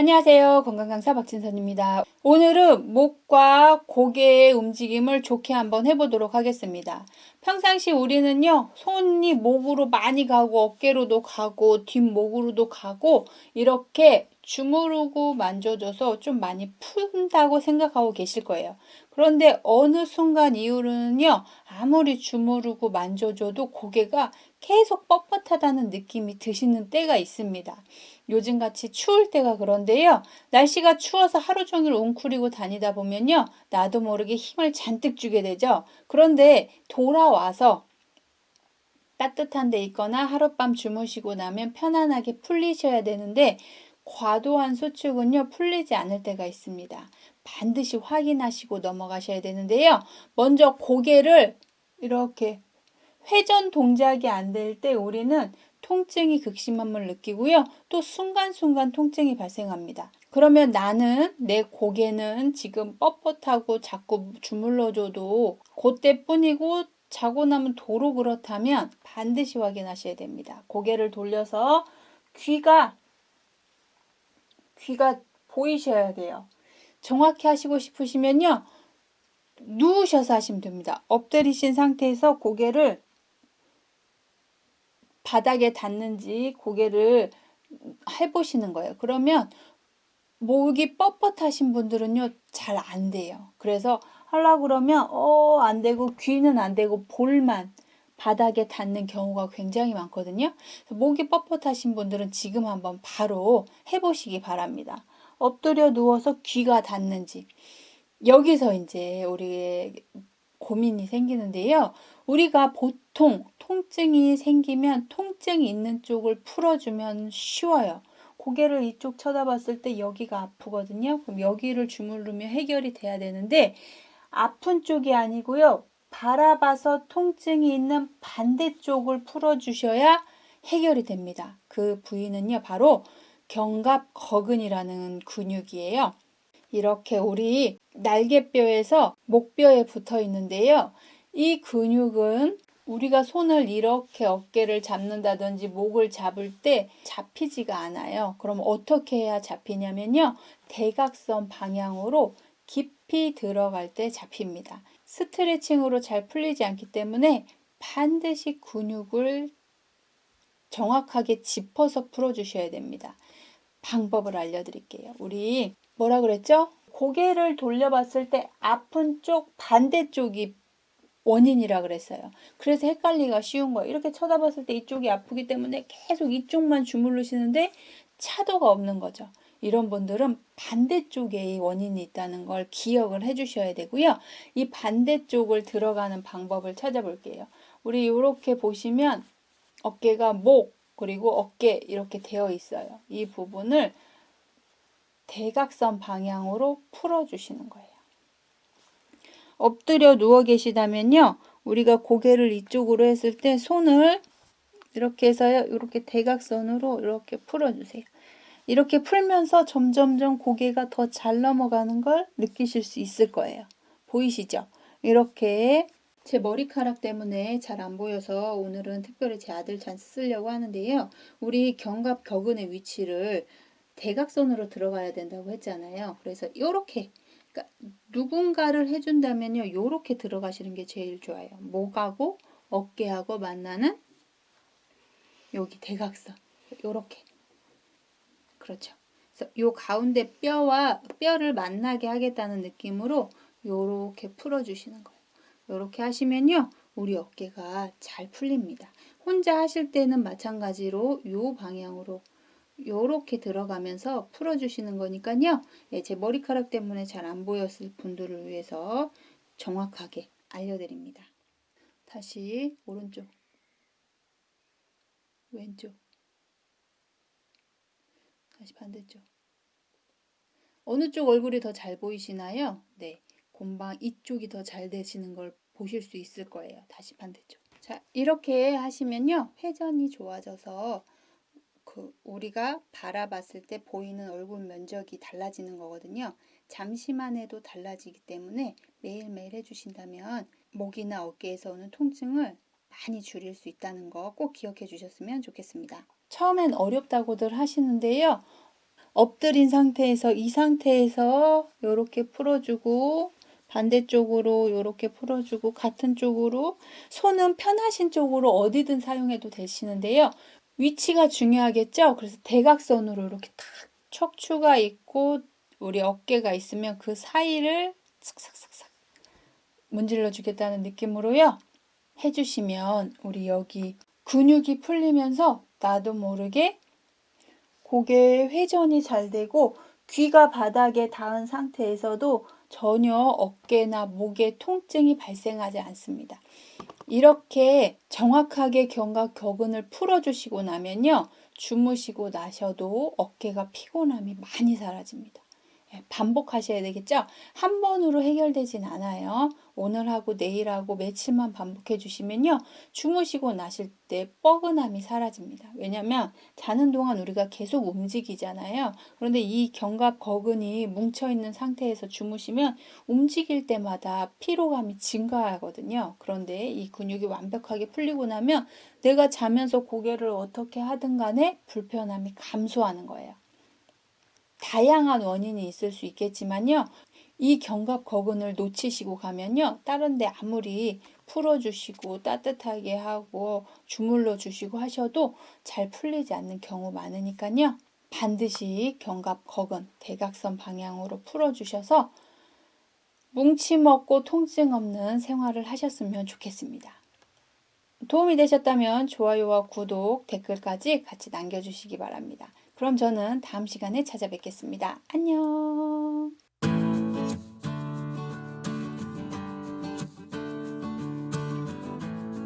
안녕하세요. 건강강사 박진선입니다. 오늘은 목과 고개의 움직임을 좋게 한번 해보도록 하겠습니다. 평상시 우리는요, 손이 목으로 많이 가고 어깨로도 가고 뒷목으로도 가고 이렇게 주무르고 만져줘서 좀 많이 푼다고 생각하고 계실 거예요. 그런데 어느 순간 이후로는요, 아무리 주무르고 만져줘도 고개가 계속 뻣뻣하다는 느낌이 드시는 때가 있습니다. 요즘같이 추울 때가 그런데요. 날씨가 추워서 하루 종일 웅크리고 다니다 보면요. 나도 모르게 힘을 잔뜩 주게 되죠. 그런데 돌아와서 따뜻한 데 있거나 하룻밤 주무시고 나면 편안하게 풀리셔야 되는데 과도한 수축은요. 풀리지 않을 때가 있습니다. 반드시 확인하시고 넘어가셔야 되는데요. 먼저 고개를 이렇게 회전 동작이 안 될 때 우리는 통증이 극심함을 느끼고요. 또 순간순간 통증이 발생합니다. 그러면 나는 내 고개는 지금 뻣뻣하고 자꾸 주물러줘도 그때뿐이고 자고 나면 도로 그렇다면 반드시 확인하셔야 됩니다. 고개를 돌려서 귀가 보이셔야 돼요. 정확히 하시고 싶으시면요. 누우셔서 하시면 됩니다. 엎드리신 상태에서 고개를 바닥에 닿는지 고개를 해보시는 거예요. 그러면 목이 뻣뻣하신 분들은요, 잘 안 돼요. 그래서 하려고 그러면, 안 되고, 귀는 안 되고, 볼만 바닥에 닿는 경우가 굉장히 많거든요. 목이 뻣뻣하신 분들은 지금 한번 바로 해보시기 바랍니다. 엎드려 누워서 귀가 닿는지. 여기서 이제 우리의 고민이 생기는데요. 우리가 보통 통증이 생기면 통증이 있는 쪽을 풀어주면 쉬워요. 고개를 이쪽 쳐다봤을 때 여기가 아프거든요. 그럼 여기를 주무르면 해결이 돼야 되는데 아픈 쪽이 아니고요. 바라봐서 통증이 있는 반대쪽을 풀어주셔야 해결이 됩니다. 그 부위는요. 바로 견갑거근이라는 근육이에요. 이렇게 우리 날개뼈에서 목뼈에 붙어 있는데요. 이 근육은 우리가 손을 이렇게 어깨를 잡는다든지 목을 잡을 때 잡히지가 않아요. 그럼 어떻게 해야 잡히냐면요. 대각선 방향으로 깊이 들어갈 때 잡힙니다. 스트레칭으로 잘 풀리지 않기 때문에 반드시 근육을 정확하게 짚어서 풀어주셔야 됩니다. 방법을 알려드릴게요. 우리 뭐라 그랬죠? 고개를 돌려봤을 때 아픈 쪽 반대쪽이 원인이라 그랬어요. 그래서 헷갈리기가 쉬운 거예요. 이렇게 쳐다봤을 때 이쪽이 아프기 때문에 계속 이쪽만 주무르시는데 차도가 없는 거죠. 이런 분들은 반대쪽에 원인이 있다는 걸 기억을 해주셔야 되고요. 이 반대쪽을 들어가는 방법을 찾아볼게요. 우리 이렇게 보시면 어깨가 목 그리고 어깨 이렇게 되어 있어요. 이 부분을 대각선 방향으로 풀어주시는 거예요. 엎드려 누워 계시다면요. 우리가 고개를 이쪽으로 했을 때 손을 이렇게 해서요. 이렇게 대각선으로 이렇게 풀어주세요. 이렇게 풀면서 점점점 고개가 더 잘 넘어가는 걸 느끼실 수 있을 거예요. 보이시죠? 이렇게 제 머리카락 때문에 잘 안 보여서 오늘은 특별히 제 아들 찬스 쓰려고 하는데요. 우리 견갑격근의 위치를 대각선으로 들어가야 된다고 했잖아요. 그래서 이렇게 그러니까 누군가를 해준다면요. 이렇게 들어가시는 게 제일 좋아요. 목하고 어깨하고 만나는 여기 대각선 이렇게 그렇죠. 그래서 요 가운데 뼈와 뼈를 만나게 하겠다는 느낌으로 요렇게 풀어주시는 거예요. 요렇게 하시면요. 우리 어깨가 잘 풀립니다. 혼자 하실 때는 마찬가지로 요 방향으로 요렇게 들어가면서 풀어주시는 거니까요. 예, 제 머리카락 때문에 잘 안 보였을 분들을 위해서 정확하게 알려드립니다. 다시 오른쪽, 왼쪽, 다시 반대쪽. 어느 쪽 얼굴이 더 잘 보이시나요? 네, 곰방 이쪽이 더 잘 되시는 걸 보실 수 있을 거예요. 다시 반대쪽. 자, 이렇게 하시면요. 회전이 좋아져서 우리가 바라봤을 때 보이는 얼굴 면적이 달라지는 거거든요. 잠시만 해도 달라지기 때문에 매일매일 해주신다면 목이나 어깨에서 오는 통증을 많이 줄일 수 있다는 거 꼭 기억해 주셨으면 좋겠습니다. 처음엔 어렵다고들 하시는데요. 엎드린 상태에서 이 상태에서 이렇게 풀어주고 반대쪽으로 이렇게 풀어주고 같은 쪽으로 손은 편하신 쪽으로 어디든 사용해도 되시는데요. 위치가 중요하겠죠? 그래서 대각선으로 이렇게 탁 척추가 있고 우리 어깨가 있으면 그 사이를 싹싹싹싹 문질러 주겠다는 느낌으로요. 해주시면 우리 여기 근육이 풀리면서 나도 모르게 고개 회전이 잘 되고 귀가 바닥에 닿은 상태에서도 전혀 어깨나 목에 통증이 발생하지 않습니다. 이렇게 정확하게 견갑거근을 풀어주시고 나면요. 주무시고 나셔도 어깨가 피곤함이 많이 사라집니다. 반복하셔야 되겠죠? 한 번으로 해결되진 않아요. 오늘 하고 내일 하고 며칠만 반복해 주시면요. 주무시고 나실 때 뻐근함이 사라집니다. 왜냐면 자는 동안 우리가 계속 움직이잖아요. 그런데 이 견갑거근이 뭉쳐있는 상태에서 주무시면 움직일 때마다 피로감이 증가하거든요. 그런데 이 근육이 완벽하게 풀리고 나면 내가 자면서 고개를 어떻게 하든 간에 불편함이 감소하는 거예요. 다양한 원인이 있을 수 있겠지만요. 이 견갑거근을 놓치시고 가면요. 다른 데 아무리 풀어주시고 따뜻하게 하고 주물러 주시고 하셔도 잘 풀리지 않는 경우 많으니까요. 반드시 견갑거근 대각선 방향으로 풀어주셔서 뭉침 없고 통증 없는 생활을 하셨으면 좋겠습니다. 도움이 되셨다면 좋아요와 구독, 댓글까지 같이 남겨주시기 바랍니다. 그럼 저는 다음 시간에 찾아뵙겠습니다. 안녕.